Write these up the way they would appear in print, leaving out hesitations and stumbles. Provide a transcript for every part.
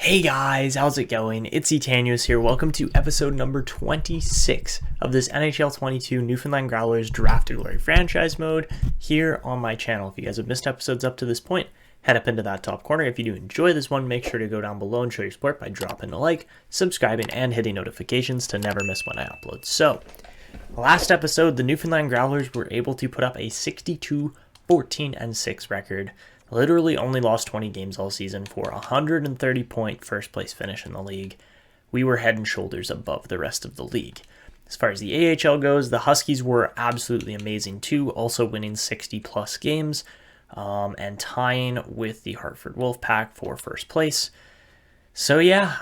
Hey guys, how's it going? It's Etanius here. Welcome to episode number 26 of this NHL 22 Newfoundland Growlers Draft to Glory franchise mode here on my channel. If you guys have missed episodes up to this point, head up into that top corner. If you do enjoy this one, make sure to go down below and show your support by dropping a like, subscribing, and hitting notifications to never miss when I upload. So, last episode, the Newfoundland Growlers were able to put up a 62-14-6 record. Literally only lost 20 games all season for a 130-point first place finish in the league. We were head and shoulders above the rest of the league. As far as the AHL goes, the Huskies were absolutely amazing too, also winning 60-plus games and tying with the Hartford Wolfpack for first place. So yeah,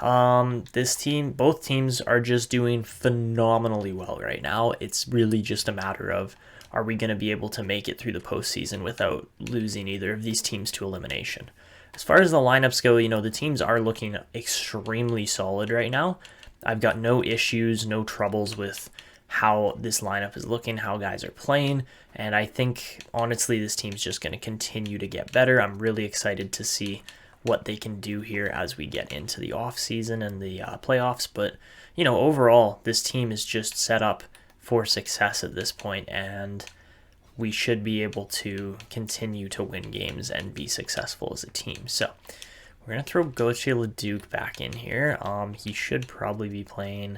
both teams are just doing phenomenally well right now. It's really just a matter of, are we going to be able to make it through the postseason without losing either of these teams to elimination? As far as the lineups go, the teams are looking extremely solid right now. I've got no issues, no troubles with how this lineup is looking, how guys are playing, and I think, honestly, this team's just going to continue to get better. I'm really excited to see what they can do here as we get into the offseason and the playoffs, but, overall, this team is just set up for success at this point, and we should be able to continue to win games and be successful as a team. So we're going to throw Gauthier-Leduc back in here. He should probably be playing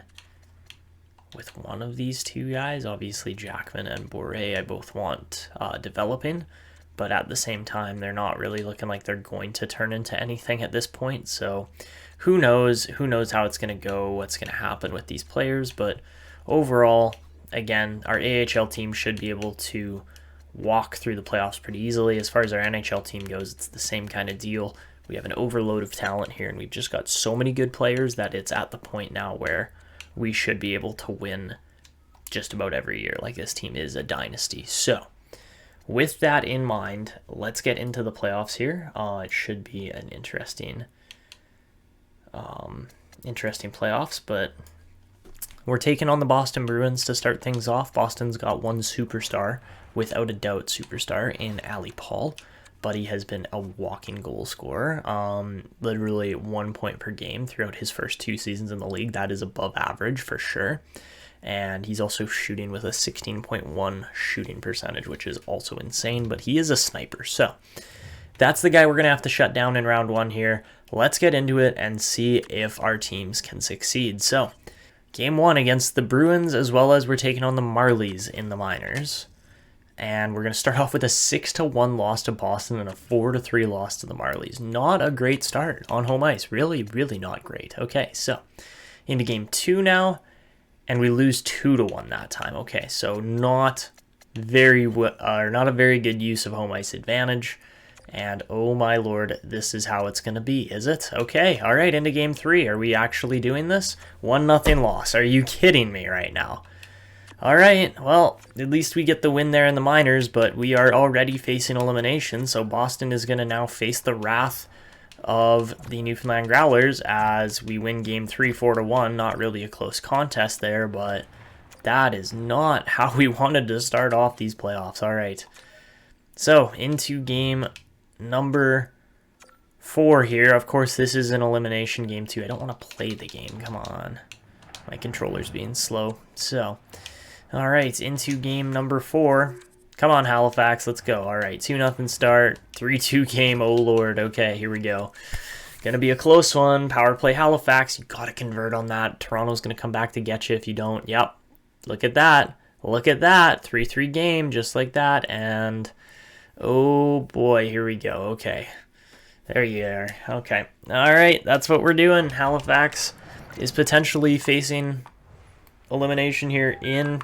with one of these two guys. Obviously, Jackman and Boré I both want developing, but at the same time, they're not really looking like they're going to turn into anything at this point. So who knows? Who knows how it's going to go, what's going to happen with these players, but overall, again, our AHL team should be able to walk through the playoffs pretty easily. As far as our NHL team goes, it's the same kind of deal. We have an overload of talent here, and we've just got so many good players that it's at the point now where we should be able to win just about every year. Like, this team is a dynasty. So, with that in mind, let's get into the playoffs here. It should be an interesting playoffs, but we're taking on the Boston Bruins to start things off. Boston's got one superstar, without a doubt superstar, in Ali Paul. Buddy has been a walking goal scorer, literally 1 point per game throughout his first 2 seasons in the league. That is above average for sure. And he's also shooting with a 16.1 shooting percentage, which is also insane, but he is a sniper. So that's the guy we're going to have to shut down in round 1 here. Let's get into it and see if our teams can succeed. So, Game 1 against the Bruins, as well as we're taking on the Marlies in the minors. And we're going to start off with a 6-1 loss to Boston and a 4-3 loss to the Marlies. Not a great start on home ice. Really, really not great. Okay, so into Game 2 now, and we lose 2-1 that time. Okay, so not a very good use of home ice advantage. And oh my lord, this is how it's going to be, is it? Okay, all right, into Game 3. Are we actually doing this? 1-0 loss. Are you kidding me right now? All right, well, at least we get the win there in the minors, but we are already facing elimination, so Boston is going to now face the wrath of the Newfoundland Growlers as we win Game 3 4-1. Not really a close contest there, but that is not how we wanted to start off these playoffs. All right, so into Game number 4 here. Of course, this is an elimination Game 2. I don't want to play the game. Come on. My controller's being slow. So, all right, into Game number 4. Come on, Halifax. Let's go. All right, 2-0 start. 3-2 game. Oh, Lord. Okay, here we go. Going to be a close one. Power play Halifax. You got to convert on that. Toronto's going to come back to get you if you don't. Yep. Look at that. Look at that. 3-3 game, just like that. And oh boy, here we go. Okay. There you are. Okay. All right, that's what we're doing. Halifax is potentially facing elimination here in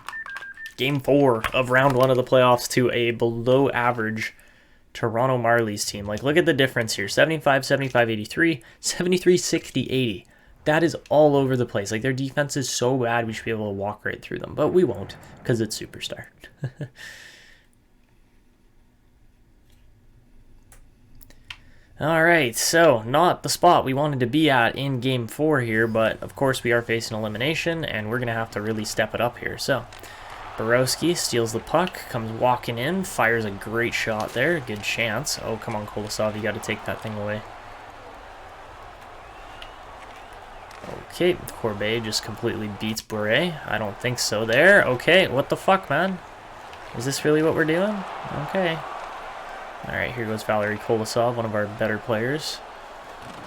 Game 4 of Round 1 of the playoffs to a below-average Toronto Marlies team. Like, look at the difference here. 75, 75, 83, 73, 60, 80. That is all over the place. Like, their defense is so bad, we should be able to walk right through them. But we won't, because it's Superstar. All right, so not the spot we wanted to be at in Game 4 here, but of course we are facing elimination, and we're going to have to really step it up here. So, Borowski steals the puck, comes walking in, fires a great shot there, good chance. Oh, come on, Kolosov, you got to take that thing away. Okay, Corbet just completely beats Bure. I don't think so there. Okay, what the fuck, man? Is this really what we're doing? Okay. Alright, here goes Valery Kolosov, one of our better players.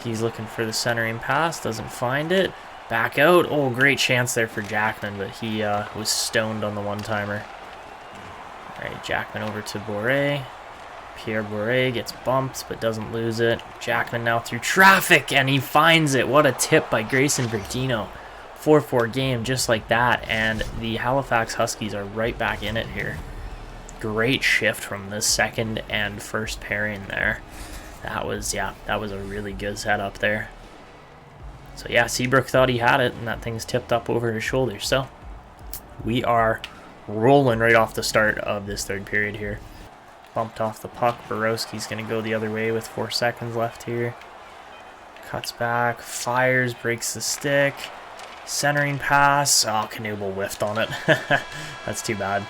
He's looking for the centering pass, doesn't find it. Back out. Oh, great chance there for Jackman, but he was stoned on the one-timer. Alright, Jackman over to Bure. Pierre Bure gets bumped, but doesn't lose it. Jackman now through traffic, and he finds it. What a tip by Grayson Verdino. 4-4 game, just like that, and the Halifax Huskies are right back in it here. Great shift from the second and first pairing there. That was a really good setup there. So yeah, Seabrook thought he had it, and that thing's tipped up over his shoulder. So we are rolling right off the start of this third period here. Bumped off the puck. Borowski's going to go the other way with 4 seconds left here. Cuts back, fires, breaks the stick. Centering pass. Oh, Knuble whiffed on it. That's too bad.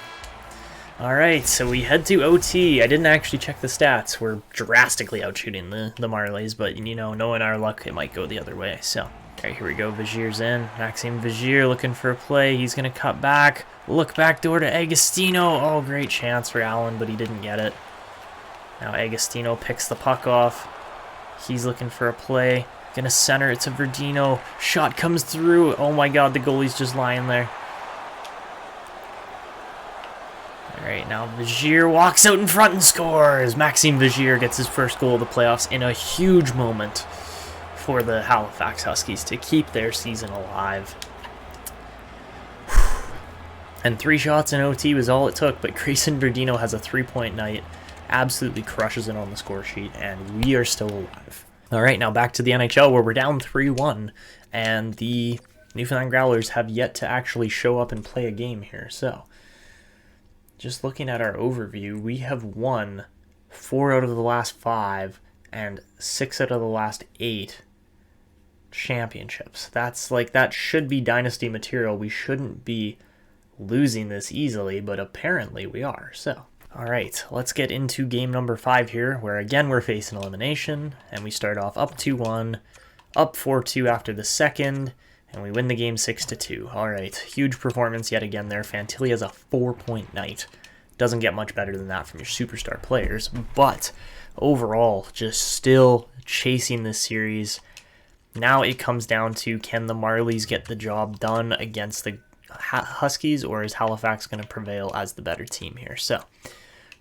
Alright, so we head to OT. I didn't actually check the stats. We're drastically outshooting the Marlies, but you know, knowing our luck, it might go the other way. So, alright, here we go. Vigier's in. Maxime Vigier looking for a play. He's going to cut back. Look back door to Agostino. Oh, great chance for Allen, but he didn't get it. Now Agostino picks the puck off. He's looking for a play. Gonna center it to Verdino. Shot comes through. Oh my god, the goalie's just lying there. Alright, now Vigier walks out in front and scores. Maxime Vigier gets his first goal of the playoffs in a huge moment for the Halifax Huskies to keep their season alive. And 3 shots in OT was all it took, but Grayson Verdino has a 3-point night, absolutely crushes it on the score sheet, and we are still alive. Alright, now back to the NHL where we're down 3-1, and the Newfoundland Growlers have yet to actually show up and play a game here. So, just looking at our overview, we have won 4 out of the last 5 and 6 out of the last 8 championships. That should be dynasty material. We shouldn't be losing this easily, but apparently we are. So, alright, let's get into game number 5 here, where again we're facing elimination, and we start off up 2-1, up 4-2 after the second, and we win the game 6-2. Alright, huge performance yet again there. Fantilli has a 4-point night. Doesn't get much better than that from your superstar players, but overall, just still chasing this series. Now it comes down to, can the Marlies get the job done against the Huskies, or is Halifax going to prevail as the better team here? So,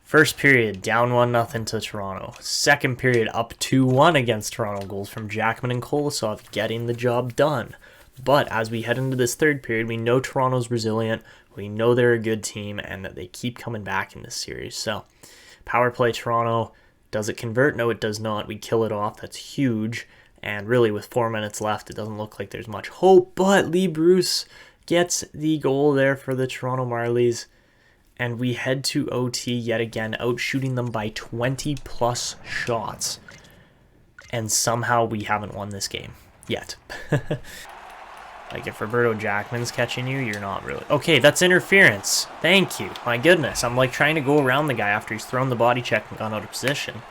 first period, down 1-0 to Toronto. Second period, up 2-1 against Toronto. Goals from Jackman and Kolosov, getting the job done. But as we head into this third period, we know Toronto's resilient. We know they're a good team, and that they keep coming back in this series. So, power play Toronto. Does it convert? No, it does not. We kill it off. That's huge. And really, with 4 minutes left, it doesn't look like there's much hope. But Lee Bruce gets the goal there for the Toronto Marlies, and we head to OT yet again, outshooting them by 20-plus shots, and somehow we haven't won this game yet. Like, if Roberto Jackman's catching you, you're not really... Okay, that's interference. Thank you. My goodness, I'm like trying to go around the guy after he's thrown the body check and gone out of position.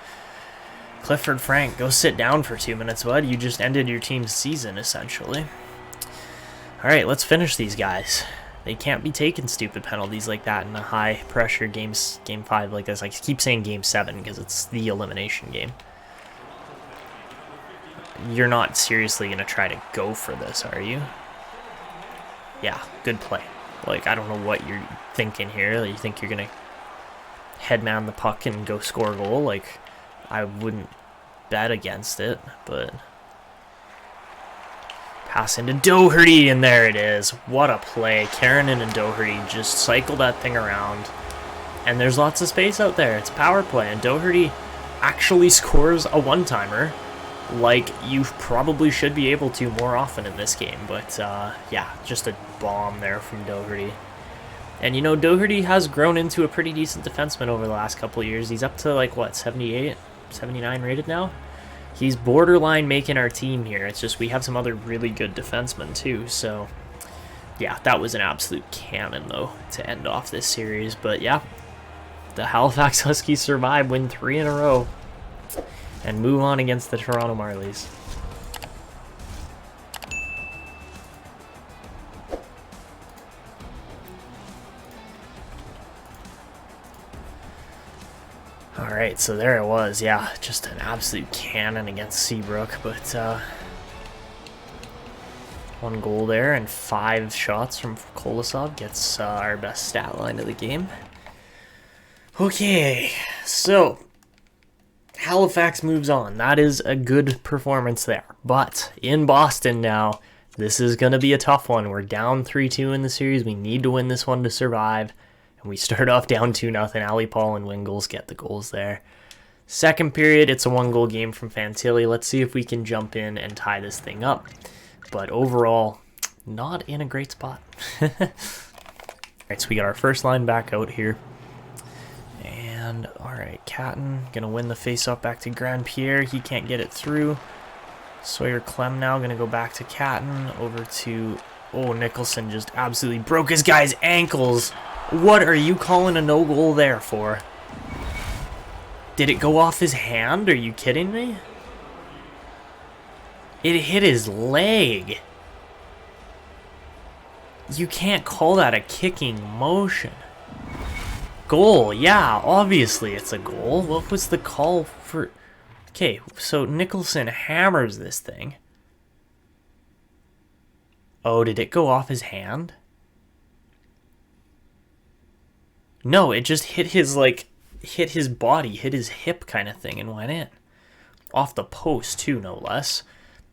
Clifford Frank, go sit down for 2 minutes, bud. You just ended your team's season, essentially. Alright, let's finish these guys. They can't be taking stupid penalties like that in a high-pressure game 5 like this. I keep saying game 7 because it's the elimination game. You're not seriously going to try to go for this, are you? Yeah, good play. Like, I don't know what you're thinking here. You think you're going to headman the puck and go score a goal? Like, I wouldn't bet against it, but... Pass into Doherty, and there it is. What a play. Karanen and Doherty just cycle that thing around. And there's lots of space out there. It's a power play, and Doherty actually scores a one-timer like you probably should be able to more often in this game. But, yeah, just a bomb there from Doherty. And, you know, Doherty has grown into a pretty decent defenseman over the last couple of years. He's up to, like, what, 78, 79 rated now? He's borderline making our team here. It's just we have some other really good defensemen too. So, yeah, that was an absolute cannon, though, to end off this series. But, yeah, the Halifax Huskies survive, win 3 in a row, and move on against the Toronto Marlies. right, so there it was. Yeah, just an absolute cannon against Seabrook, but 1 goal there and 5 shots from Kolosov gets our best stat line of the game. Okay, so Halifax moves on. That is a good performance there. But in Boston now, this is going to be a tough one. We're down 3-2 in the series. We need to win this one to survive. And we start off down 2-0. Ali Paul and Wingles get the goals there. Second period, it's a 1-goal game from Fantilli. Let's see if we can jump in and tie this thing up. But overall, not in a great spot. Alright, so we got our first line back out here. And, alright, Catton going to win the face-off back to Grand Pierre. He can't get it through. Sawyer Klemm now going to go back to Catton. Over to, oh, Nicholson just absolutely broke his guy's ankles. What are you calling a no-goal there for? Did it go off his hand? Are you kidding me? It hit his leg. You can't call that a kicking motion. Goal, yeah, obviously it's a goal. What was the call for? Okay, so Nicholson hammers this thing. Oh, did it go off his hand? No, it just hit his, hit his body, hit his hip kind of thing and went in. Off the post too, no less.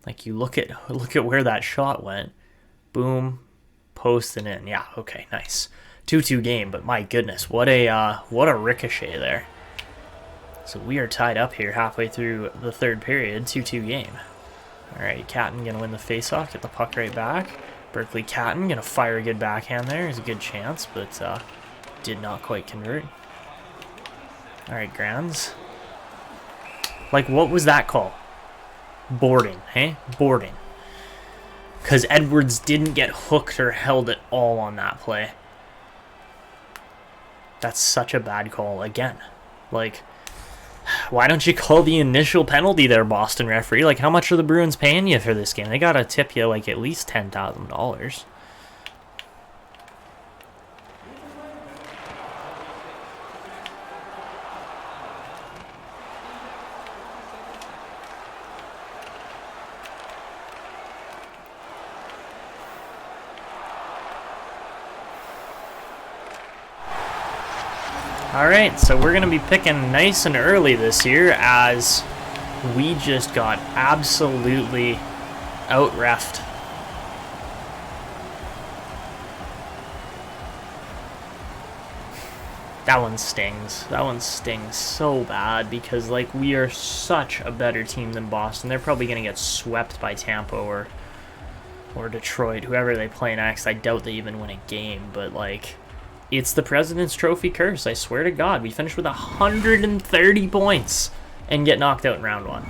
Like, you look at where that shot went. Boom, post and in. Yeah, okay, nice. 2-2 game, but my goodness, what a ricochet there. So we are tied up here halfway through the third period, 2-2 game. All right, Catton gonna win the faceoff, get the puck right back. Berkly Catton gonna fire a good backhand there. There's a good chance, but did not quite convert. All right, Grands. Like, what was that call? Boarding, hey? Boarding. Because Edwards didn't get hooked or held at all on that play. That's such a bad call again. Like, why don't you call the initial penalty there, Boston referee? Like, how much are the Bruins paying you for this game? They gotta tip you, like, at least $10,000. Alright, so we're going to be picking nice and early this year as we just got absolutely out-reffed. That one stings. That one stings so bad because, like, we are such a better team than Boston. They're probably going to get swept by Tampa or Detroit, whoever they play next. I doubt they even win a game, but, like, it's the President's Trophy curse. I swear to God, we finished with 130 points and get knocked out in round 1.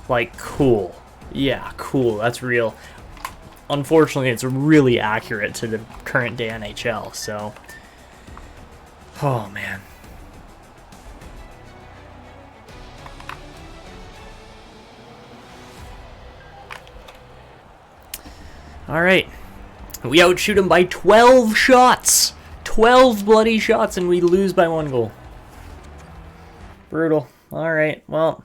Like, cool. Yeah, cool. That's real. Unfortunately, it's really accurate to the current day NHL, so... Oh, man. Alright. We outshoot them by 12 shots! 12 bloody shots, and we lose by 1 goal. Brutal. Alright, well,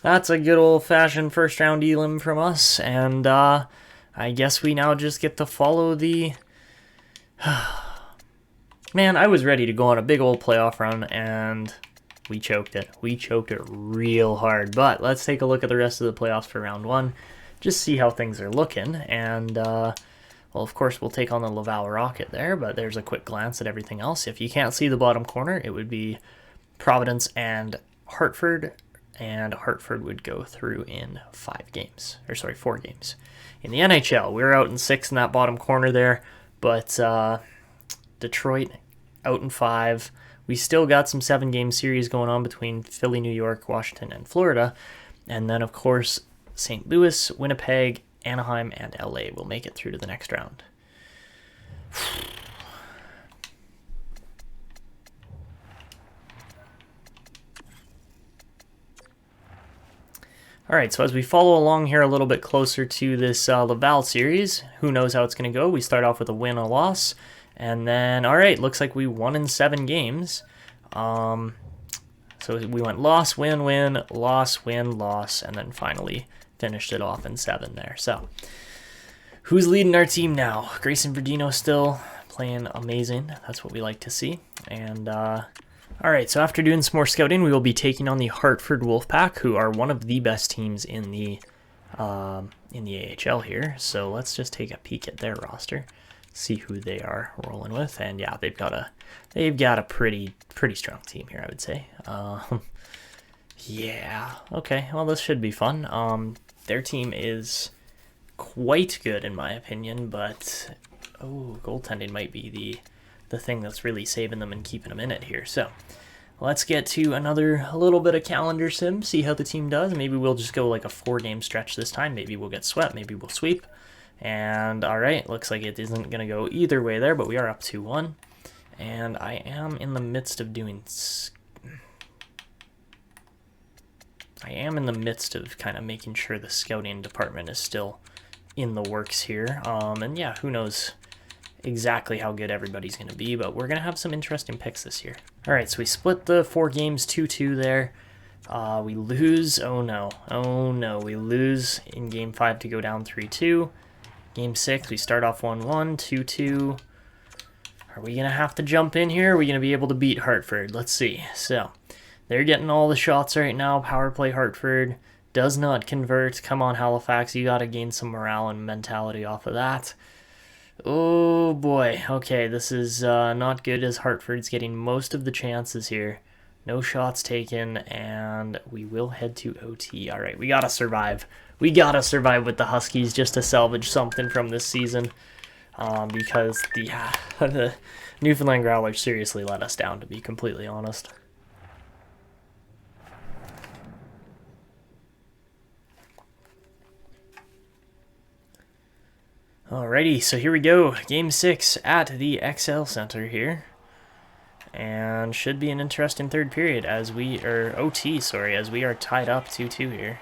that's a good old-fashioned first-round elim from us, and I guess we now just get to follow the... Man, I was ready to go on a big old playoff run, and we choked it. We choked it real hard, but let's take a look at the rest of the playoffs for round 1, just see how things are looking, and... well, of course, we'll take on the Laval Rocket there, but there's a quick glance at everything else. If you can't see the bottom corner, it would be Providence and Hartford would go through in 4 games. In the NHL, we're out in 6 in that bottom corner there, but Detroit out in 5. We still got some 7-game series going on between Philly, New York, Washington, and Florida, and then, of course, St. Louis, Winnipeg, Anaheim, and LA will make it through to the next round. Alright, so as we follow along here a little bit closer to this Laval series, who knows how it's going to go. We start off with a win, a loss, and then, alright, looks like we won in 7 games. So So we went loss, win, win, loss, win, loss, and then finally finished it off in 7 there. So who's leading our team now? Grayson Verdino still playing amazing. That's what we like to see. And all right, so after doing some more scouting, we will be taking on the Hartford Wolfpack, who are one of the best teams in the AHL here. So let's just take a peek at their roster, see who they are rolling with. And yeah, they've got a pretty strong team here, I would say. Yeah, okay, well, this should be fun. Their team is quite good in my opinion, but goaltending might be the thing that's really saving them and keeping them in it here. So let's get to a little bit of calendar sim, see how the team does. Maybe we'll just go like a 4-game stretch this time. Maybe we'll get swept, maybe we'll sweep. And all right, looks like it isn't going to go either way there, but we are up 2-1. And I am in the midst of kind of making sure the scouting department is still in the works here. And yeah, who knows exactly how good everybody's going to be, but we're going to have some interesting picks this year. All right, so we split the 4 games 2-2 there. We lose. Oh no, we lose in game 5 to go down 3-2. Game 6, we start off 1-1, 2-2. Are we going to have to jump in here? Are we going to be able to beat Hartford? Let's see. So they're getting all the shots right now. Power play Hartford does not convert. Come on, Halifax. You got to gain some morale and mentality off of that. Oh boy. Okay, this is not good as Hartford's getting most of the chances here. No shots taken, and we will head to OT. All right, we got to survive. We got to survive with the Huskies just to salvage something from this season. Because the Newfoundland Growlers seriously let us down, to be completely honest. Alrighty, so here we go. Game 6 at the XL Center here. And should be an interesting third period as OT, as we are tied up 2-2 here.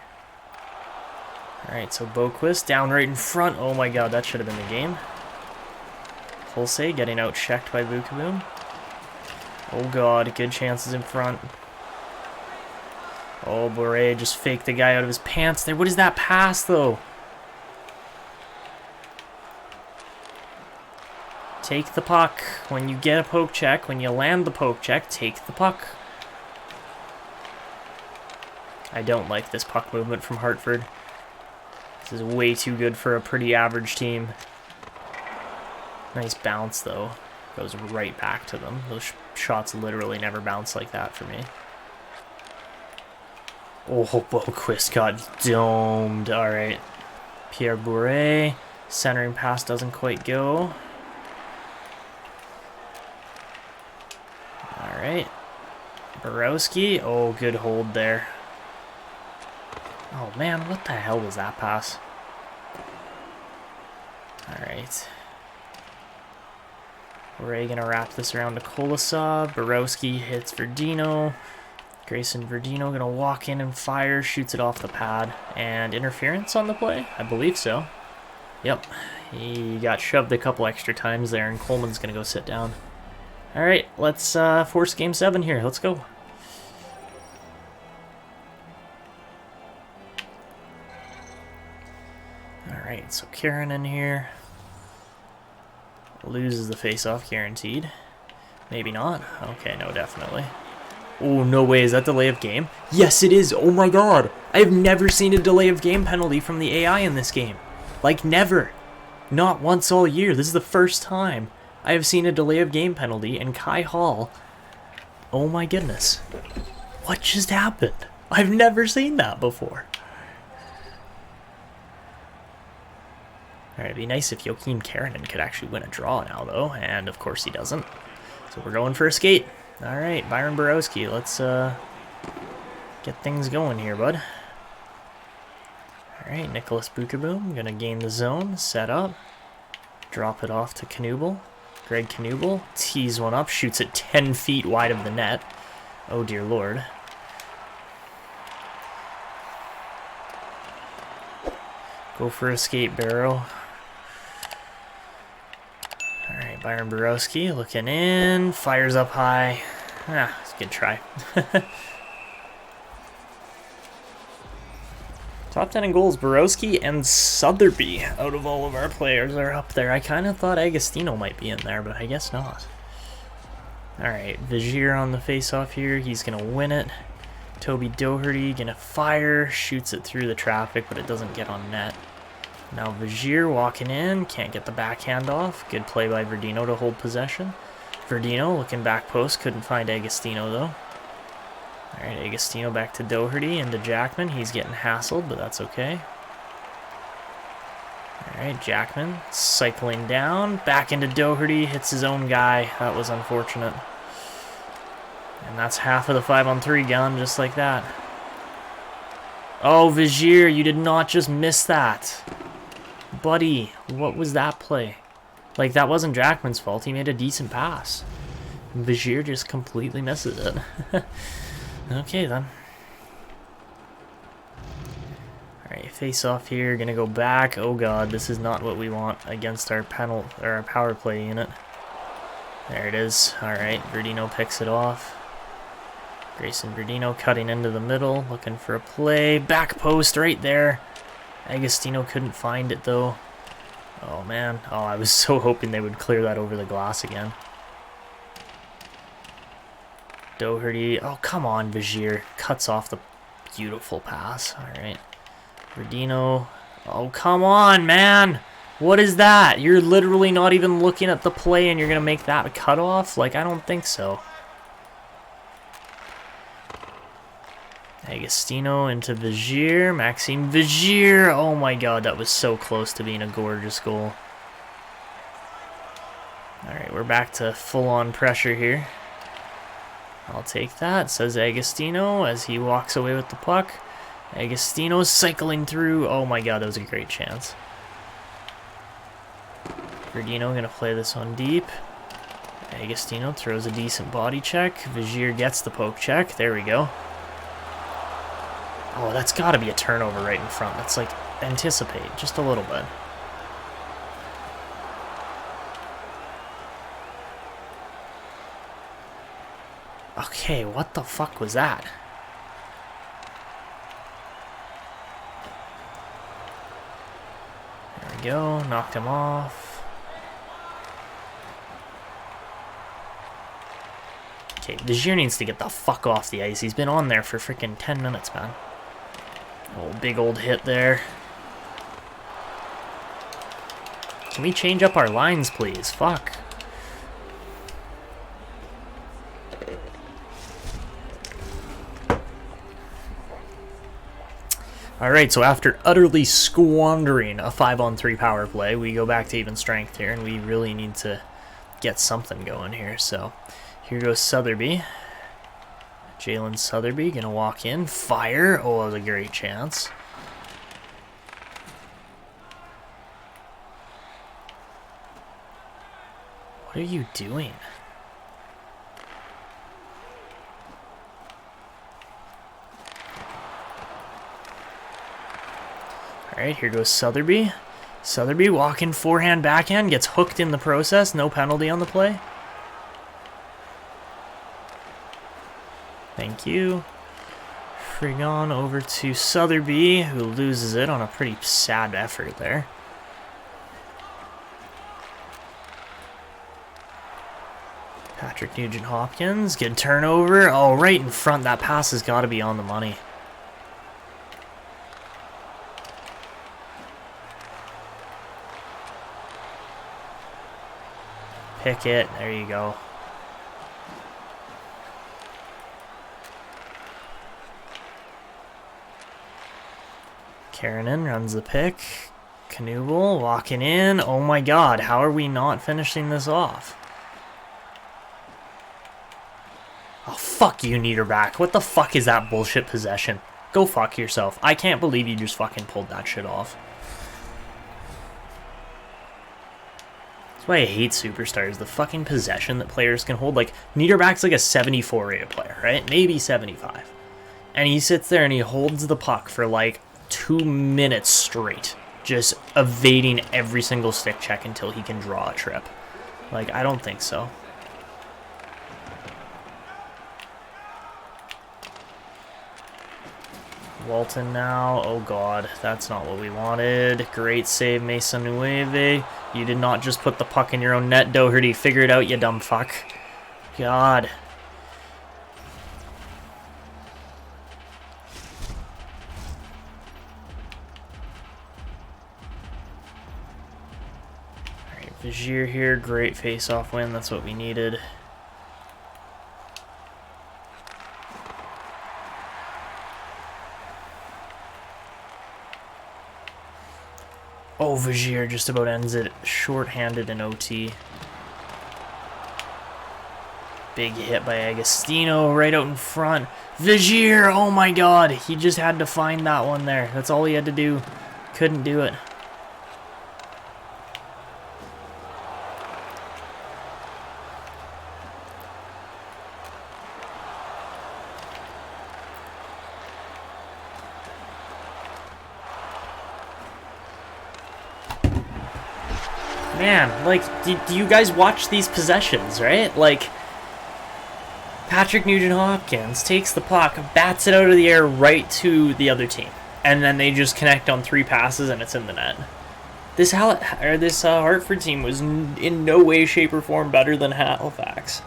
Alright, so Boquist down right in front. Oh my god, that should have been the game. Pulse getting out-checked by Vukaboom. Oh god, good chances in front. Oh, Bure just faked the guy out of his pants there. What is that pass, though? Take the puck. When you get a poke check, when you land the poke check, take the puck. I don't like this puck movement from Hartford. This is way too good for a pretty average team. Nice bounce, though. Goes right back to them. Those shots literally never bounce like that for me. Oh, Boquist got domed. All right. Pierre Bure. Centering pass doesn't quite go. All right. Borowski. Oh, good hold there. Oh, man, what the hell was that pass? All right. We're going to wrap this around to Kolosov. Borowski hits Verdino. Grayson Verdino going to walk in and fire. Shoots it off the pad. And interference on the play? I believe so. Yep. He got shoved a couple extra times there, and Coleman's going to go sit down. All right, let's force Game 7 here. Let's go. Alright, so Karen in here. Loses the face-off, guaranteed. Maybe not. Okay, no, definitely. Oh, no way. Is that delay of game? Yes, it is. Oh my god. I have never seen a delay of game penalty from the AI in this game. Like, never. Not once all year. This is the first time I have seen a delay of game penalty, and Kai Hall... Oh my goodness. What just happened? I've never seen that before. Alright, it'd be nice if Joakim Karanen could actually win a draw now, though, and of course he doesn't. So we're going for a skate. Alright, Byron Borowski, let's get things going here, bud. Alright, Nicholas Bukaboom, gonna gain the zone, set up, drop it off to Knuble. Greg Knuble tees one up, shoots it 10 feet wide of the net. Oh dear lord. Go for a skate, Barrow. Alright, Byron Borowski looking in, fires up high. Ah, it's a good try. Top 10 in goals, Borowski and Sotheby out of all of our players are up there. I kind of thought Agostino might be in there, but I guess not. Alright, Vigier on the face-off here. He's going to win it. Toby Doherty going to fire. Shoots it through the traffic, but it doesn't get on net. Now Vigier walking in. Can't get the backhand off. Good play by Verdino to hold possession. Verdino looking back post. Couldn't find Agostino, though. Alright, Agostino back to Doherty into Jackman. He's getting hassled, but that's okay. Alright, Jackman cycling down. Back into Doherty. Hits his own guy. That was unfortunate. And that's half of the 5-on-3 gun, just like that. Oh, Vigier, you did not just miss that. Buddy, what was that play? Like, that wasn't Jackman's fault. He made a decent pass. Vigier just completely misses it. Okay, then. Alright, face off here. Gonna go back. Oh god, this is not what we want against our our power play unit. There it is. Alright, Verdino picks it off. Grayson Verdino cutting into the middle, looking for a play. Back post right there. Agostino couldn't find it, though. Oh, man. Oh, I was so hoping they would clear that over the glass again. Doherty. Oh, come on, Vigier. Cuts off the beautiful pass. Alright. Verdino. Oh, come on, man. What is that? You're literally not even looking at the play and you're going to make that a cutoff? Like, I don't think so. Agostino into Vigier. Maxime Vigier. Oh, my God. That was so close to being a gorgeous goal. Alright, we're back to full-on pressure here. I'll take that, says Agostino as he walks away with the puck. Agostino's cycling through. Oh my god, that was a great chance. Verdino going to play this on deep. Agostino throws a decent body check. Vigier gets the poke check. There we go. Oh, that's got to be a turnover right in front. That's like, anticipate just a little bit. Okay, what the fuck was that? There we go, knocked him off. Okay, Vigier needs to get the fuck off the ice. He's been on there for freaking 10 minutes, man. Oh, big old hit there. Can we change up our lines, please? Fuck. Alright, so after utterly squandering a 5-on-3 power play, we go back to even strength here, and we really need to get something going here. So, here goes Sotheby. Jalen Sotheby gonna walk in, fire. Oh, that was a great chance. What are you doing? Alright, here goes Sotheby. Sotheby walking forehand, backhand, gets hooked in the process. No penalty on the play. Thank you. Frigon over to Sotheby, who loses it on a pretty sad effort there. Patrick Nugent-Hopkins, good turnover. Oh, right in front. That pass has got to be on the money. Pick it. There you go. Karanen runs the pick. Knuble walking in. Oh my god, how are we not finishing this off? Oh, fuck you, Niederbach. What the fuck is that bullshit possession? Go fuck yourself. I can't believe you just fucking pulled that shit off. That's why I hate superstars. The fucking possession that players can hold. Like, Niederbach's like a 74 rated player, right? Maybe 75. And he sits there and he holds the puck for like 2 minutes straight, just evading every single stick check until he can draw a trip. Like, I don't think so. Walton now. Oh god, that's not what we wanted. Great save, Mason Nueve. You did not just put the puck in your own net, Doherty. Figure it out, you dumb fuck. God. Alright, Vigier here. Great face-off win. That's what we needed. Oh, Vigier just about ends it short-handed in OT. Big hit by Agostino right out in front. Vigier, oh my god. He just had to find that one there. That's all he had to do. Couldn't do it. Man, like, do you guys watch these possessions, right? Like, Patrick Nugent-Hopkins takes the puck, bats it out of the air right to the other team, and then they just connect on 3 passes and it's in the net. This Hartford team was in no way, shape, or form better than Halifax,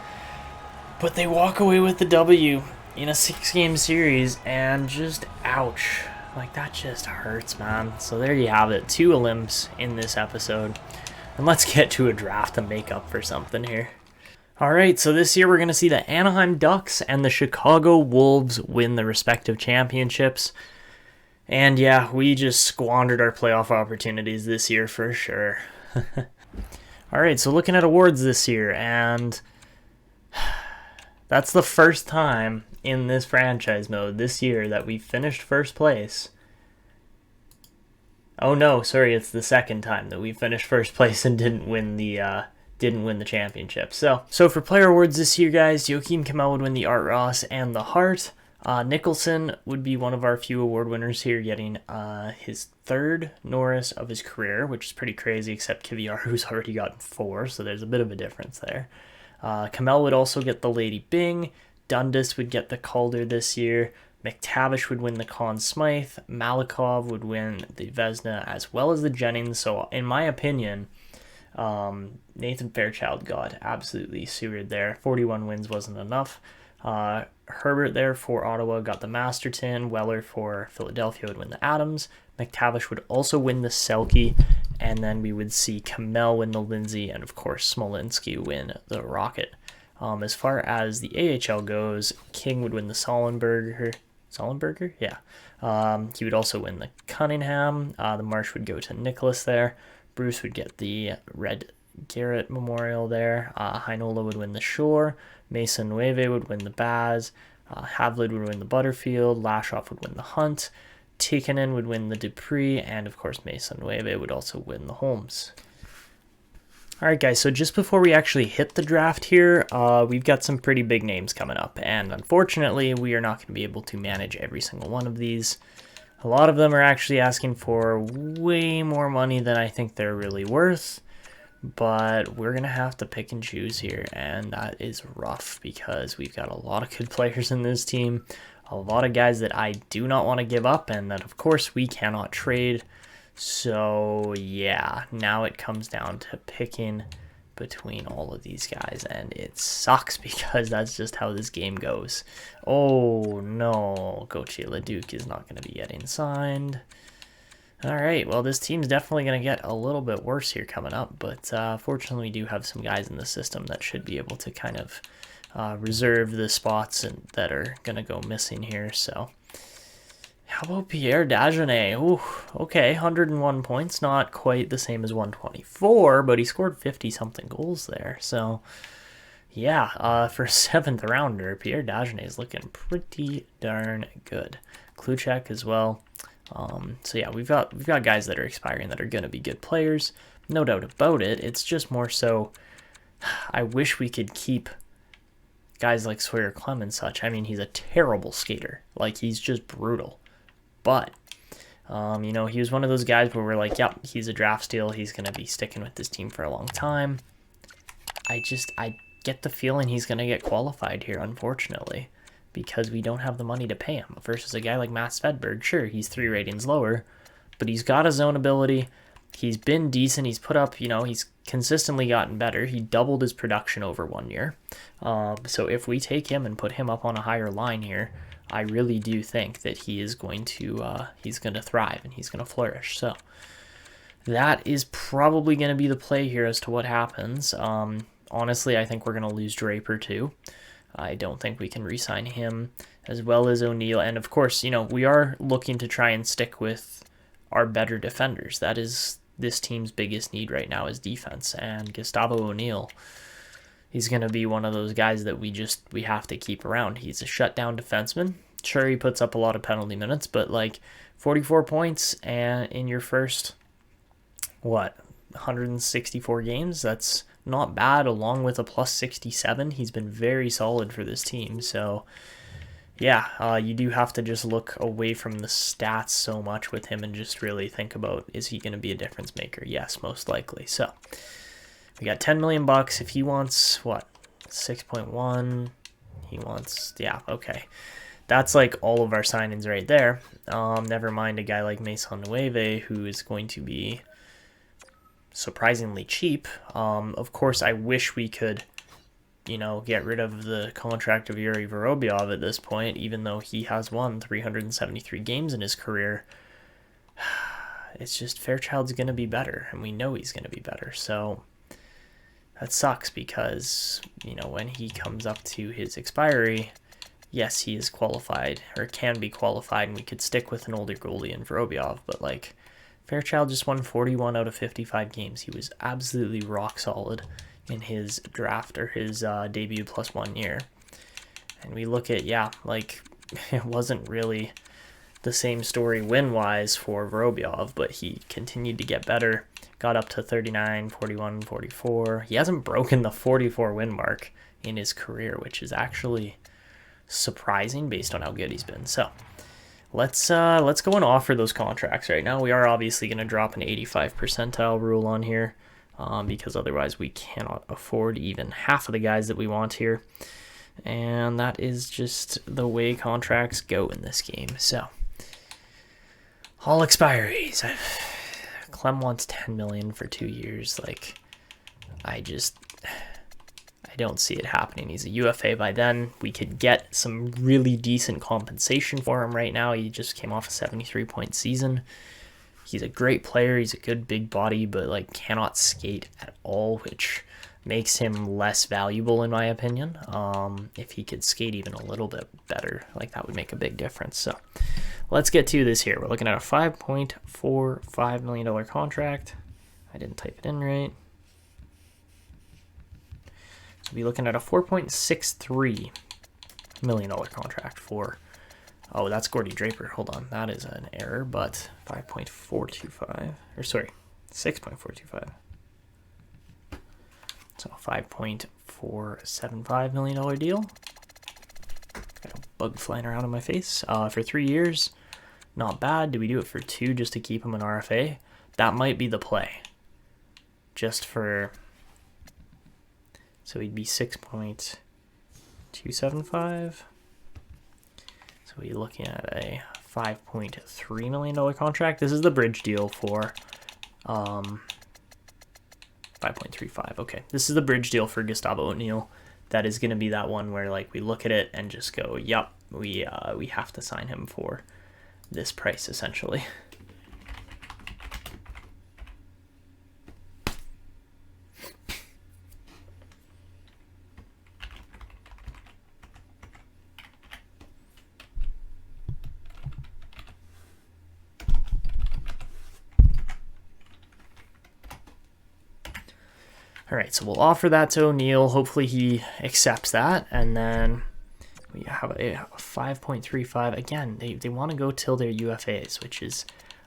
but they walk away with the W in a 6-game series, and just ouch. Like, that just hurts, man. So there you have it, 2 elims in this episode. And let's get to a draft and make up for something here. Alright, so this year we're going to see the Anaheim Ducks and the Chicago Wolves win the respective championships. And yeah, we just squandered our playoff opportunities this year for sure. Alright, so looking at awards this year, and that's the first time in this franchise mode this year that we finished first place. Oh no, sorry, it's the second time that we finished first place and didn't win the championship. So for player awards this year, guys, Joakim Kemell would win the Art Ross and the Hart. Nicholson would be one of our few award winners here, getting his 3rd Norris of his career, which is pretty crazy, except Kiviaru's already gotten 4, so there's a bit of a difference there. Kemell would also get the Lady Byng. Dundas would get the Calder this year. McTavish would win the Conn Smythe. Malikov would win the Vezina as well as the Jennings. So in my opinion, Nathan Fairchild got absolutely sewered there. 41 wins wasn't enough. Herbert there for Ottawa got the Masterton. Weller for Philadelphia would win the Adams. McTavish would also win the Selke. And then we would see Kemell win the Lindsay. And of course, Smolinski win the Rocket. As far as the AHL goes, King would win the Sullenberger. Sullenberger? Yeah. He would also win the Cunningham. The Marsh would go to Nicholas there. Bruce would get the Red Garrett Memorial there. Heinola would win the Shore. Mason Nueve would win the Baz. Havlid would win the Butterfield. Lashoff would win the Hunt. Tikkanen would win the Dupree. And, of course, Mason Nueve would also win the Holmes. Alright guys, so just before we actually hit the draft here, we've got some pretty big names coming up, and unfortunately we are not going to be able to manage every single one of these. A lot of them are actually asking for way more money than I think they're really worth, but we're going to have to pick and choose here, and that is rough because we've got a lot of good players in this team, a lot of guys that I do not want to give up, and that of course we cannot trade. So yeah, now it comes down to picking between all of these guys, and it sucks because that's just how this game goes. Oh no, Gauthier Leduc is not going to be getting signed. Alright, well this team's definitely going to get a little bit worse here coming up, but fortunately we do have some guys in the system that should be able to kind of reserve the spots that are going to go missing here, so... How about Pierre Dagenet? Ooh, okay, 101 points. Not quite the same as 124, but he scored 50-something goals there. So, yeah, for a 7th rounder, Pierre Dagenet is looking pretty darn good. Kluchek as well. So, yeah, we've got guys that are expiring that are going to be good players. No doubt about it. It's just more so I wish we could keep guys like Sawyer, Klemm and such. I mean, he's a terrible skater. Like, he's just brutal. But, you know, he was one of those guys where we're like, yep, he's a draft steal. He's going to be sticking with this team for a long time. I get the feeling he's going to get qualified here, unfortunately, because we don't have the money to pay him. Versus a guy like Matt Svedberg, sure, he's 3 ratings lower, but he's got his own ability. He's been decent. He's put up, he's consistently gotten better. He doubled his production over 1 year. So if we take him and put him up on a higher line here, I really do think that he is going to thrive and he's going to flourish. So that is probably going to be the play here as to what happens. Honestly, I think we're going to lose Draper too. I don't think we can re-sign him, as well as O'Neill. And of course, we are looking to try and stick with our better defenders. That is this team's biggest need right now, is defense. And Gustavo O'Neill, he's going to be one of those guys that we have to keep around. He's a shutdown defenseman. Sure, he puts up a lot of penalty minutes, but 44 points and in your first, 164 games? That's not bad, along with a plus 67. He's been very solid for this team. So yeah, you do have to just look away from the stats so much with him and just really think about, is he going to be a difference maker? Yes, most likely. So we got $10 million. If he wants 6.1, he wants, yeah, okay. That's all of our signings right there. Never mind a guy like Mason Nueve, who is going to be surprisingly cheap. Of course, I wish we could, get rid of the contract of Yury Vorobyov at this point, even though he has won 373 games in his career. It's just Fairchild's going to be better, and we know he's going to be better. So that sucks because, when he comes up to his expiry, yes, he is qualified, or can be qualified, and we could stick with an older goalie in Vorobyov, but Fairchild just won 41 out of 55 games. He was absolutely rock solid in his draft, or his debut plus 1 year. And we look at, it wasn't really the same story win-wise for Vorobyov, but he continued to get better, got up to 39, 41, 44. He hasn't broken the 44 win mark in his career, which is actually surprising based on how good he's been. So let's go and offer those contracts right now. We are obviously going to drop an 85 percentile rule on here, because otherwise we cannot afford even half of the guys that we want here. And that is just the way contracts go in this game. So all expiries. Klemm wants $10 million for 2 years. I don't see it happening. He's a UFA by then. We could get some really decent compensation for him right now. He just came off a 73-point season. He's a great player. He's a good big body, but cannot skate at all, which makes him less valuable in my opinion. If he could skate even a little bit better, that would make a big difference. So let's get to this here. We're looking at a $5.45 million contract. I didn't type it in right. We'll be looking at a $4.63 million contract for, oh, that's Gordy Draper. Hold on, that is an error, but 5.425, or sorry, 6.425. So $5.475 million deal. Got a bug flying around in my face. For 3 years, not bad. Do we do it for 2 just to keep him an RFA? That might be the play. Just for, so he'd be 6.275. So we're looking at a $5.3 million contract. This is the bridge deal for 5.35. Okay, this is the bridge deal for Gustavo O'Neill. That is going to be that one where we look at it and just go, yep, we have to sign him for this price essentially. All right, so we'll offer that to O'Neill. Hopefully he accepts that, and then we have a 5.35. Again, they want to go till their UFAs, which is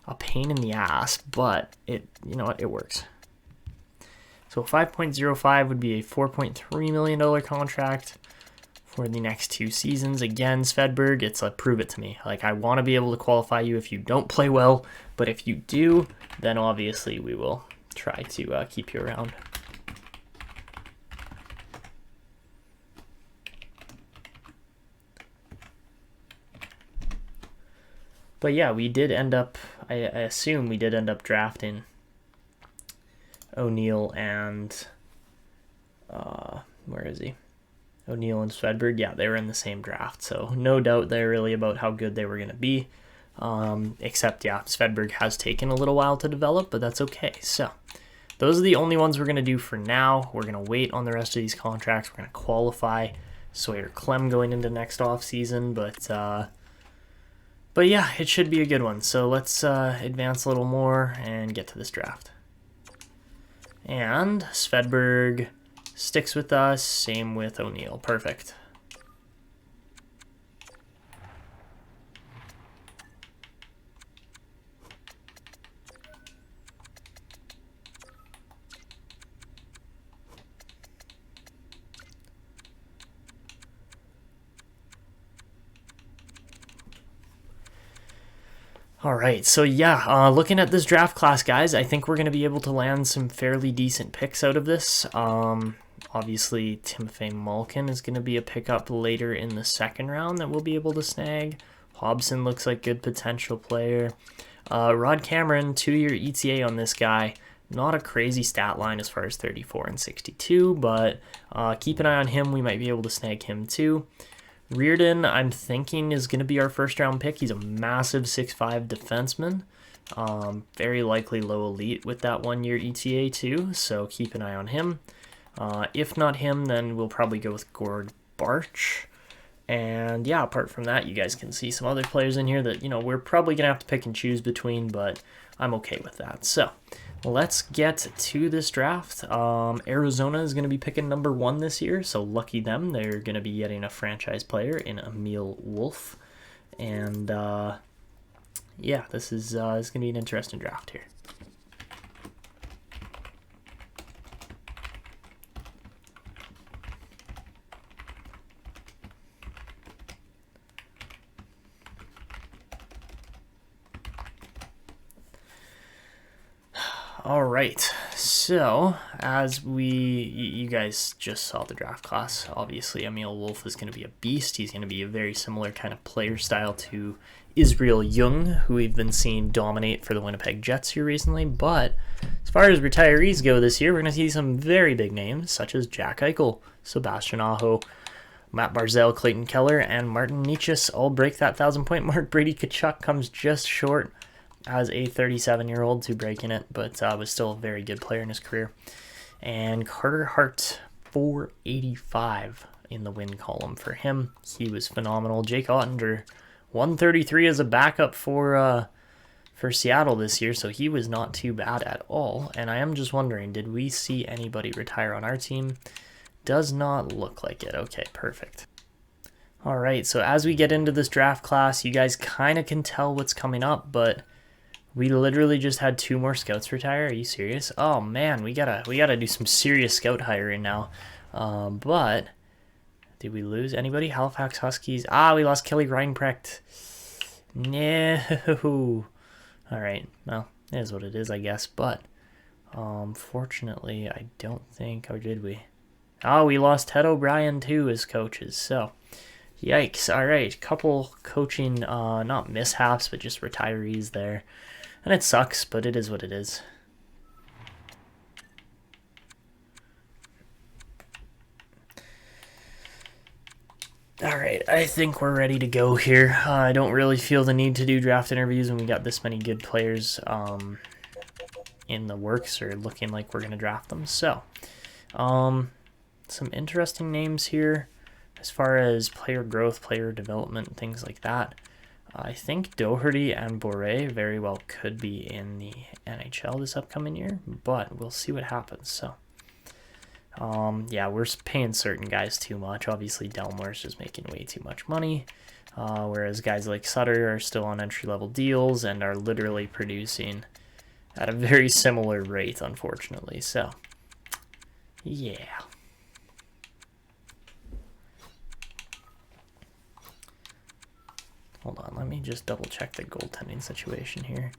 a pain in the ass, but it works. So 5.05 would be a $4.3 million contract for the next 2 seasons. Again, Svedberg, it's prove it to me. I want to be able to qualify you if you don't play well, but if you do, then obviously we will try to keep you around. But yeah, we did end up, I assume we did end up drafting O'Neill and, where is he? O'Neill and Swedberg. Yeah, they were in the same draft. So no doubt there really about how good they were going to be. Except, yeah, Swedberg has taken a little while to develop, but that's okay. So those are the only ones we're going to do for now. We're going to wait on the rest of these contracts. We're going to qualify Sawyer Klemm going into next off season, but yeah, it should be a good one. So let's advance a little more and get to this draft. And Swedberg sticks with us, same with O'Neill. Perfect. All right, so yeah, looking at this draft class, guys, I think we're going to be able to land some fairly decent picks out of this. Obviously, Timofey Malkin is going to be a pickup later in the second round that we'll be able to snag. Hobson looks like good potential player. Rod Cameron, 2-year ETA on this guy. Not a crazy stat line as far as 34 and 62, but keep an eye on him. We might be able to snag him too. Reardon, I'm thinking, is going to be our first-round pick. He's a massive 6'5 defenseman. Very likely low elite with that 1-year ETA too, so keep an eye on him. If not him, then we'll probably go with Gord Barch. And yeah, apart from that, you guys can see some other players in here that, you know, we're probably going to have to pick and choose between, but I'm okay with that. So let's get to this draft. Arizona is going to be picking number 1 this year, so lucky them. They're going to be getting a franchise player in Emil Wolf. And yeah, this is going to be an interesting draft here. All right, so as you guys just saw the draft class, obviously Emil Wolf is going to be a beast. He's going to be a very similar kind of player style to Israel Jung, who we've been seeing dominate for the Winnipeg Jets here recently. But as far as retirees go this year, we're going to see some very big names, such as Jack Eichel, Sebastian Aho, Matt Barzal, Clayton Keller, and Martin Necas all break that 1,000-point mark. Brady Tkachuk comes just short as a 37-year-old to breaking it, but was still a very good player in his career. And Carter Hart, 485 in the win column for him. He was phenomenal. Jake Ottinger, 133 as a backup for Seattle this year, so he was not too bad at all. And I am just wondering, did we see anybody retire on our team? Does not look like it. Okay, perfect. All right, so as we get into this draft class, you guys kind of can tell what's coming up, but we literally just had 2 more scouts retire. Are you serious? Oh man, we gotta do some serious scout hiring now. But did we lose anybody? Halifax Huskies. We lost Kelly Reinprecht. No. All right. Well, it is what it is, I guess. But fortunately, I don't think. Or did we? We lost Ted O'Brien too as coaches. So, yikes. All right, couple coaching not mishaps, but just retirees there. And it sucks, but it is what it is. All right, I think we're ready to go here. I don't really feel the need to do draft interviews when we got this many good players in the works or looking like we're going to draft them. So, some interesting names here as far as player growth, player development, things like that. I think Doherty and Boré very well could be in the NHL this upcoming year, but we'll see what happens. So, yeah, we're paying certain guys too much. Obviously, Delmore's just making way too much money, whereas guys like Sutter are still on entry-level deals and are literally producing at a very similar rate, unfortunately. So, yeah. Hold on, let me just double check the goaltending situation here.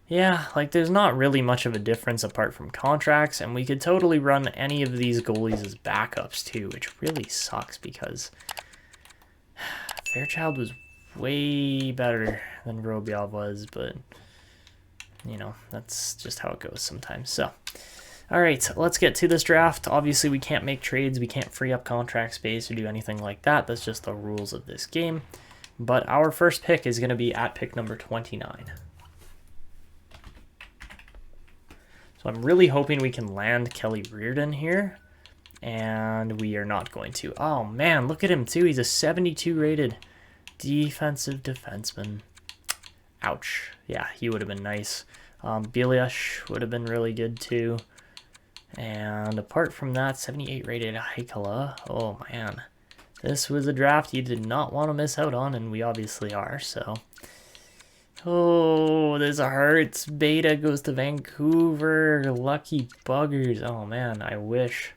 Yeah, like there's not really much of a difference apart from contracts, and we could totally run any of these goalies as backups too, which really sucks because Fairchild was way better than Vorobyov was, but, you know, that's just how it goes sometimes. So, all right, let's get to this draft. Obviously, we can't make trades. We can't free up contract space or do anything like that. That's just the rules of this game. But our first pick is going to be at pick number 29. So I'm really hoping we can land Kelly Reardon here. And we are not going to. Oh, man, look at him, too. He's a 72 rated defensive defenseman. Ouch. Yeah, he would have been nice. Bielyash would have been really good, too. And apart from that, 78 rated Haikala. Oh, man. This was a draft you did not want to miss out on, and we obviously are, so. Oh, this hurts. Beta goes to Vancouver. Lucky buggers. Oh, man, I wish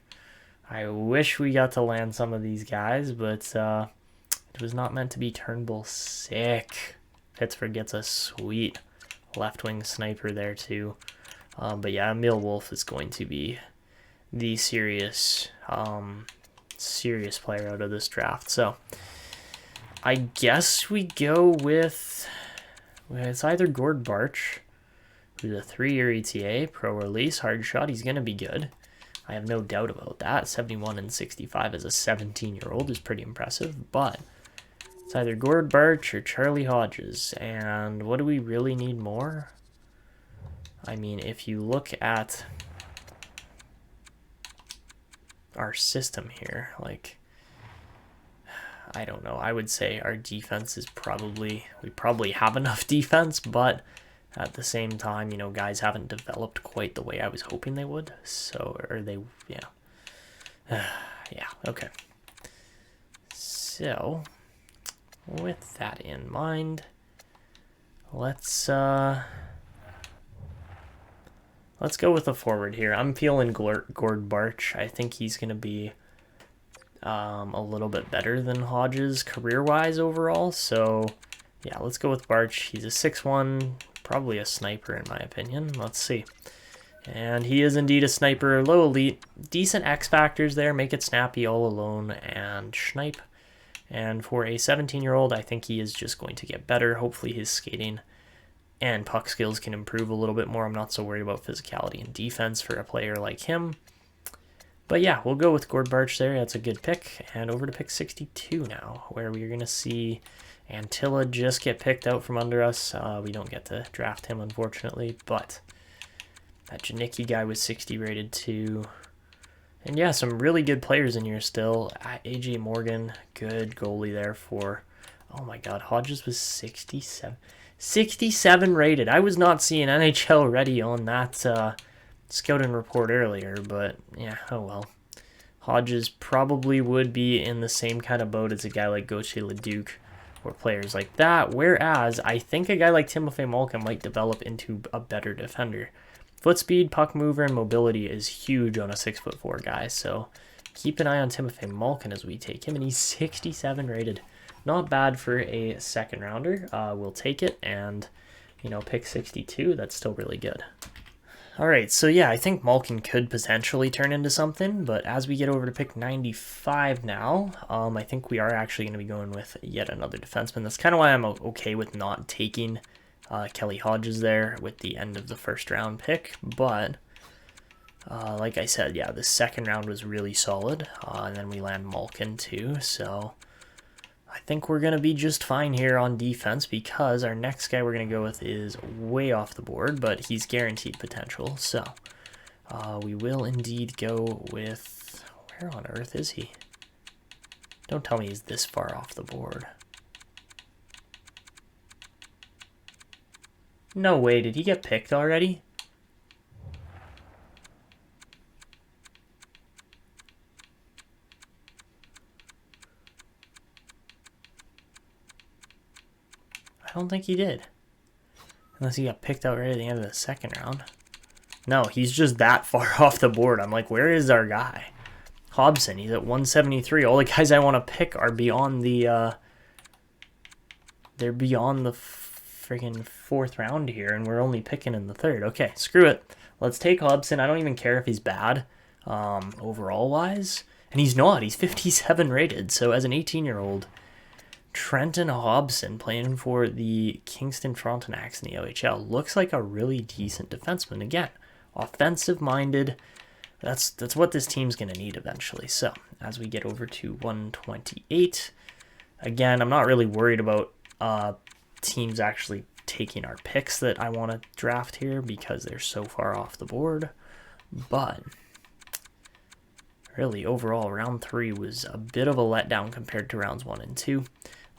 we got to land some of these guys, but it was not meant to be. Turnbull, sick. Pittsburgh gets a sweet left-wing sniper there, too. But yeah, Emil Wolf is going to be the serious player out of this draft. So I guess we go with, it's either Gord Barch, who's a 3-year ETA, pro release, hard shot. He's going to be good. I have no doubt about that. 71 and 65 as a 17-year-old is pretty impressive, but it's either Gord Barch or Charlie Hodges. And what do we really need more? I mean, if you look at our system here, like, I don't know. I would say our defense is we probably have enough defense, but at the same time, you know, guys haven't developed quite the way I was hoping they would. So, yeah. Yeah, okay. So, with that in mind, let's go with a forward here. I'm feeling Gord Barch. I think he's going to be a little bit better than Hodges career-wise overall. So, yeah, let's go with Barch. He's a 6'1", probably a sniper in my opinion. Let's see. And he is indeed a sniper, low elite. Decent X factors there, make it snappy all alone, and snipe. And for a 17-year-old, I think he is just going to get better. Hopefully his skating and puck skills can improve a little bit more. I'm not so worried about physicality and defense for a player like him. But yeah, we'll go with Gord Barch there. That's a good pick. And over to pick 62 now, where we're going to see Antilla just get picked out from under us. We don't get to draft him, unfortunately. But that Janicki guy was 60 rated too. And yeah, some really good players in here still. AJ Morgan, good goalie there for... Oh my god, Hodges was 67. 67 rated. I was not seeing NHL ready on that scouting report earlier, but yeah, oh well. Hodges probably would be in the same kind of boat as a guy like Gauthier Leduc or players like that, whereas I think a guy like Timofey Malkin might develop into a better defender. Foot speed, puck mover, and mobility is huge on a 6'4" guy, so keep an eye on Timofey Malkin as we take him, and he's 67 rated. Not bad for a second rounder. We'll take it, and, you know, pick 62, that's still really good. All right, so yeah, I think Malkin could potentially turn into something, but as we get over to pick 95 now, I think we are actually going to be going with yet another defenseman. That's kind of why I'm okay with not taking Kelly Hodges there with the end of the first round pick, but like I said, yeah, the second round was really solid, and then we land Malkin too, so I think we're going to be just fine here on defense because our next guy we're going to go with is way off the board, but he's guaranteed potential. So we will indeed go with, where on earth is he? Don't tell me he's this far off the board. No way, did he get picked already? I don't think he did. Unless he got picked out right at the end of the second round. No, he's just that far off the board. I'm like, where is our guy? Hobson, he's at 173. All the guys I want to pick are beyond the, they're beyond the freaking fourth round here, and we're only picking in the third. Okay, screw it. Let's take Hobson. I don't even care if he's bad, overall-wise. And he's not. He's 57 rated, so as an 18-year-old... Trenton Hobson playing for the Kingston Frontenacs in the OHL. Looks like a really decent defenseman. Again, offensive-minded. That's what this team's going to need eventually. So, as we get over to 128, again, I'm not really worried about teams actually taking our picks that I want to draft here because they're so far off the board. But really, overall, round 3 was a bit of a letdown compared to rounds 1 and 2.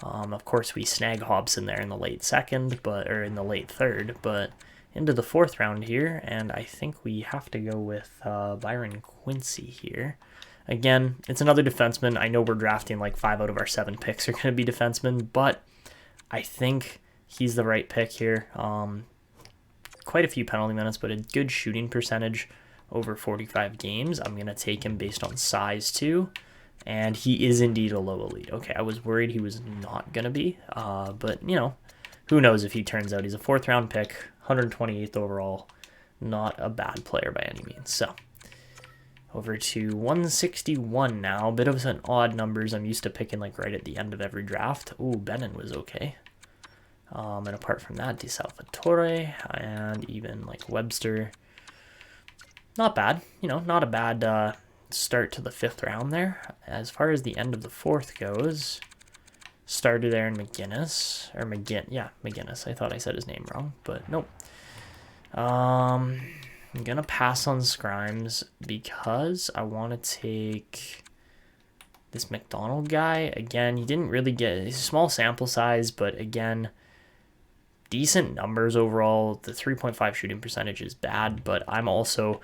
Of course, we snag Hobson there in the late second, or in the late third, but into the 4th round here, and I think we have to go with Byron Quincy here. Again, it's another defenseman. I know we're drafting like 5 out of our 7 picks are going to be defensemen, but I think he's the right pick here. Quite a few penalty minutes, but a good shooting percentage over 45 games. I'm going to take him based on size too. And he is indeed a low elite. Okay, I was worried he was not going to be. But, you know, who knows if he turns out. He's a 4th round pick, 128th overall. Not a bad player by any means. So, over to 161 now. A bit of an odd numbers. I'm used to picking like right at the end of every draft. Ooh, Bennon was okay. And apart from that, De Salvatore and even like Webster. Not bad. You know, not a bad start to the 5th round there. As far as the end of the 4th goes, started there in McGinnis, or McGinnis. I thought I said his name wrong, but nope. I'm gonna pass on Scrimes because I want to take this McDonald guy. Again, he didn't really get a small sample size, but again, decent numbers overall. The 3.5 shooting percentage is bad, but I'm also,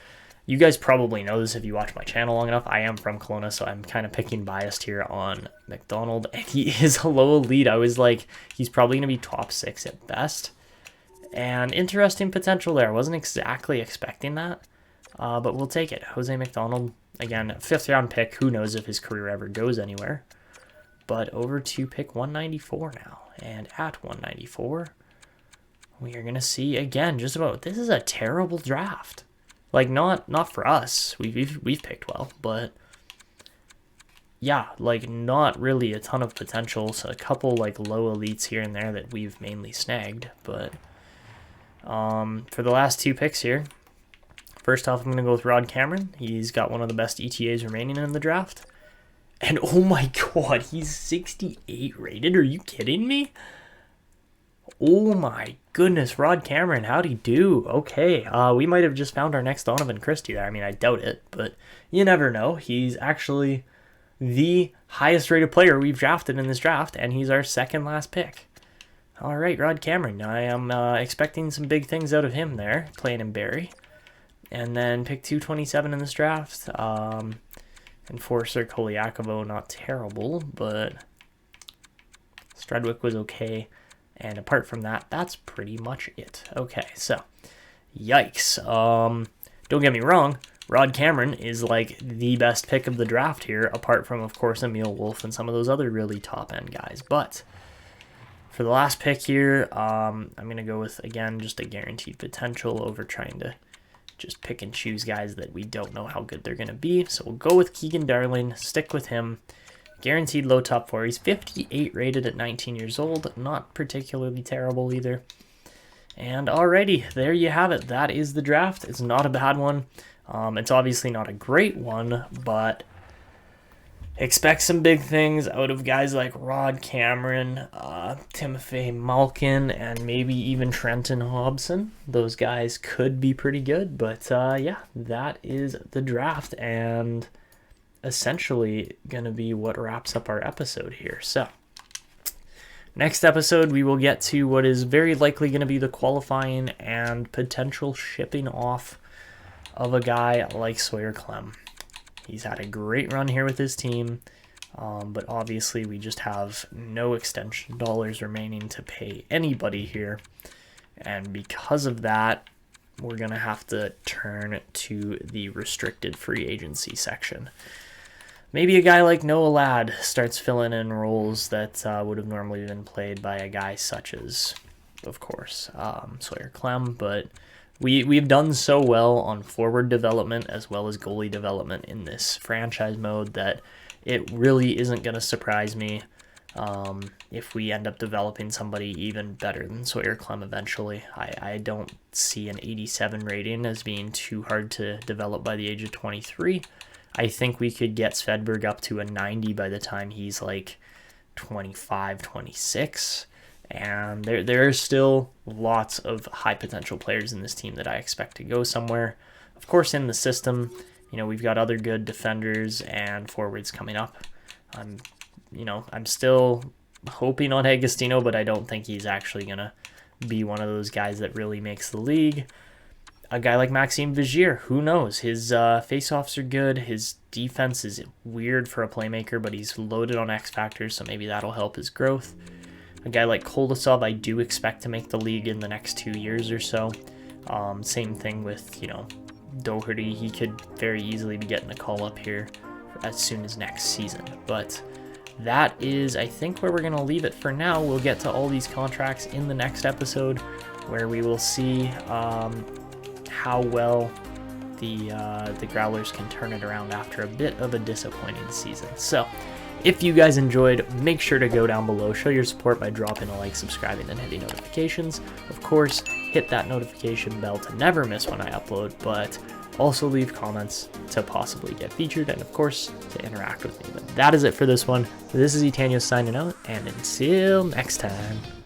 you guys probably know this if you watch my channel long enough, I am from Kelowna, so I'm kind of picking biased here on McDonald, and he is a low elite. I was like, he's probably going to be top 6 at best, and interesting potential there. I wasn't exactly expecting that, but we'll take it. Jose McDonald, again, 5th round pick. Who knows if his career ever goes anywhere, but over to pick 194 now, and at 194, we are going to see, again, just about, this is a terrible draft. Like, not for us. We've picked well, but yeah, like not really a ton of potential. So a couple like low elites here and there that we've mainly snagged. But for the last 2 picks here, first off, I'm gonna go with Rod Cameron. He's got one of the best ETAs remaining in the draft. And oh my god, he's 68 rated. Are you kidding me? Oh my goodness, Rod Cameron, how'd he do? Okay, we might have just found our next Donovan Christie there. I mean, I doubt it, but you never know. He's actually the highest rated player we've drafted in this draft, and he's our 2nd last pick. All right, Rod Cameron, I am expecting some big things out of him there, playing in Barrie. And then pick 227 in this draft. Enforcer Koliakovo, not terrible, but Strudwick was okay. And apart from that, that's pretty much it. Okay, so, yikes. Don't get me wrong, Rod Cameron is like the best pick of the draft here, apart from, of course, Emil Wolf and some of those other really top-end guys. But for the last pick here, I'm going to go with, again, just a guaranteed potential over trying to just pick and choose guys that we don't know how good they're going to be. So we'll go with Keegan Darling, stick with him. Guaranteed low top 4. He's 58 rated at 19 years old. Not particularly terrible either. And alrighty, there you have it. That is the draft. It's not a bad one. It's obviously not a great one, but expect some big things out of guys like Rod Cameron, Timothy Malkin, and maybe even Trenton Hobson. Those guys could be pretty good, but yeah, that is the draft, and essentially going to be what wraps up our episode here. So, next episode, we will get to what is very likely going to be the qualifying and potential shipping off of a guy like Sawyer Klemm. He's had a great run here with his team, but obviously we just have no extension dollars remaining to pay anybody here, and because of that, we're going to have to turn to the restricted free agency section. Maybe a guy like Noah Ladd starts filling in roles that would have normally been played by a guy such as, of course, Sawyer Klemm, but we've done so well on forward development as well as goalie development in this franchise mode that it really isn't going to surprise me if we end up developing somebody even better than Sawyer Klemm eventually. I don't see an 87 rating as being too hard to develop by the age of 23. I think we could get Svedberg up to a 90 by the time he's like 25, 26. And there are still lots of high potential players in this team that I expect to go somewhere. Of course, in the system, we've got other good defenders and forwards coming up. I'm still hoping on Agostino, but I don't think he's actually going to be one of those guys that really makes the league. A guy like Maxime Vigier, who knows? His face-offs are good. His defense is weird for a playmaker, but he's loaded on X factors, so maybe that'll help his growth. A guy like Kolosov, I do expect to make the league in the next 2 years or so. Same thing with, Doherty. He could very easily be getting a call up here as soon as next season. But that is, I think, where we're going to leave it for now. We'll get to all these contracts in the next episode, where we will see how well the Growlers can turn it around after a bit of a disappointing season. So, if you guys enjoyed, make sure to go down below, show your support by dropping a like, subscribing, and hitting notifications. Of course, hit that notification bell to never miss when I upload, but also leave comments to possibly get featured, and of course, to interact with me. But that is it for this one. This is Etanio signing out, and until next time.